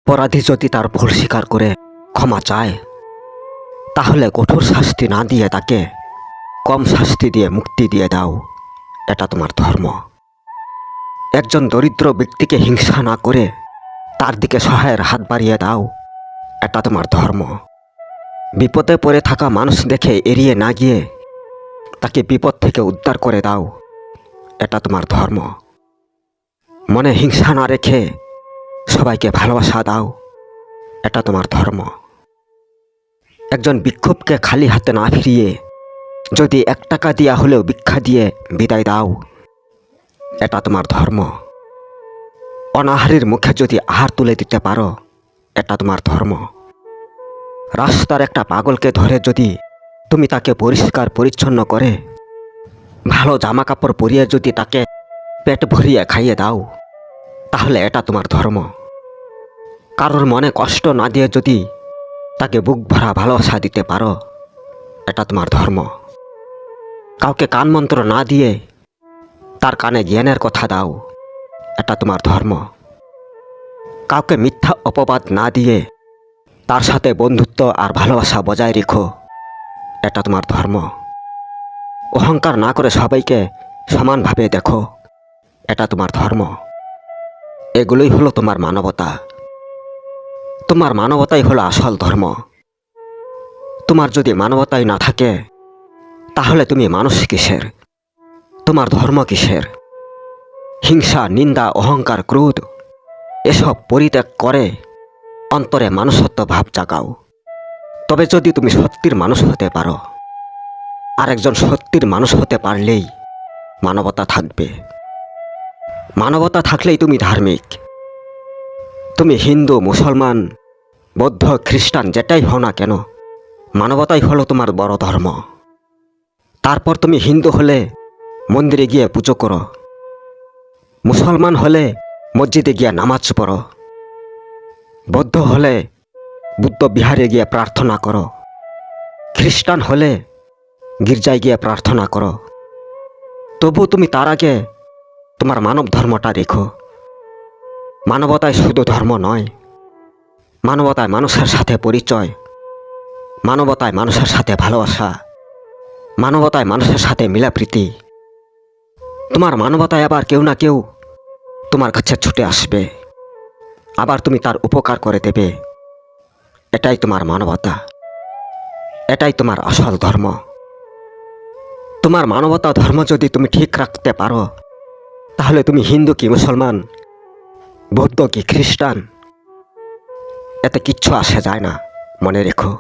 অপরাধী যদি তার ভুল স্বীকার করে ক্ষমা চায়, তাহলে কঠোর শাস্তি না দিয়ে তাকে কম শাস্তি দিয়ে মুক্তি দিয়ে দাও। এটা তোমার ধর্ম। একজন দরিদ্র ব্যক্তিকে হিংসা না করে তার দিকে সহায়ের হাত বাড়িয়ে দাও। এটা তোমার ধর্ম। বিপদে পড়ে থাকা মানুষ দেখে এড়িয়ে না গিয়ে তাকে বিপদ থেকে উদ্ধার করে দাও। এটা তোমার ধর্ম। মনে হিংসা না রেখে সবাইকে ভালোবাসা দাও। এটা তোমার ধর্ম। একজন ভিক্ষুককে খালি হাতে না ফিরিয়ে যদি 1 টাকা দিয়া হলেও ভিক্ষা দিয়ে বিদায় দাও। এটা তোমার ধর্ম। অনাহারীর মুখে যদি আহার তুলে দিতে পারো, এটা তোমার ধর্ম। রাস্তার একটা পাগলকে ধরে যদি তুমি তাকে পরিষ্কার পরিচ্ছন্ন করে ভালো জামা কাপড় পরিয়ে যদি তাকে পেট ভরিয়ে খাইয়ে দাও, তাহলে এটা তোমার ধর্ম। কারোর মনে কষ্ট না দিয়ে যদি তাকে বুক ভরা ভালোবাসা দিতে পারো, এটা তোমার ধর্ম। কাউকে কান মন্ত্র না দিয়ে তার কানে জ্ঞানের কথা দাও। এটা তোমার ধর্ম। কাউকে মিথ্যা অপবাদ না দিয়ে তার সাথে বন্ধুত্ব আর ভালোবাসা বজায় রেখো। এটা তোমার ধর্ম। অহংকার না করে সবাইকে সমানভাবে দেখো। এটা তোমার ধর্ম। এগুলোই হলো তোমার মানবতা। তোমার মানবতাই হলো আসল ধর্ম। তোমার যদি মানবতাই না থাকে, তাহলে তুমি মানুষ কিসের? তোমার ধর্ম কিসের? হিংসা, নিন্দা, অহংকার, ক্রোধ এসব পরিত্যাগ করে অন্তরে মানুষত্ব ভাব জাগাও। তবে যদি তুমি সত্যির মানুষ হতে পারো, আর একজন সত্যির মানুষ হতে পারলেই মানবতা থাকবে। মানবতা থাকলেই তুমি ধার্মিক। তুমি হিন্দু, মুসলমান, বৌদ্ধ, খ্রিস্টান যেটাই হও না কেন, মানবতাই হলো তোমার বড় ধর্ম। তারপর তুমি হিন্দু হলে মন্দিরে গিয়ে পুজো করো, মুসলমান হলে মসজিদে গিয়ে নামাজ পড়ো, বৌদ্ধ হলে বুদ্ধ বিহারে গিয়ে প্রার্থনা করো, খ্রিস্টান হলে গির্জায় গিয়ে প্রার্থনা করো। তবু তুমি তার আগে তোমার মানব ধর্মটা রেখো। মানবতায় শুধু ধর্ম নয়, মানবতায় মানুষের সাথে পরিচয়, মানবতায় মানুষের সাথে ভালোবাসা, মানবতায় মানুষের সাথে মিলাপ্রীতি। তোমার মানবতায় আবার কেউ না কেউ তোমার কাছে ছুটে আসবে, আবার তুমি তার উপকার করে দেবে। এটাই তোমার মানবতা। এটাই তোমার আসল ধর্ম। তোমার মানবতা ধর্ম যদি তুমি ঠিক রাখতে পারো, তাহলে তুমি হিন্দু কি মুসলমান, বৌদ্ধ কি খ্রিস্টান, এতে কিচ্ছু আসে যায় না। মনে রেখো।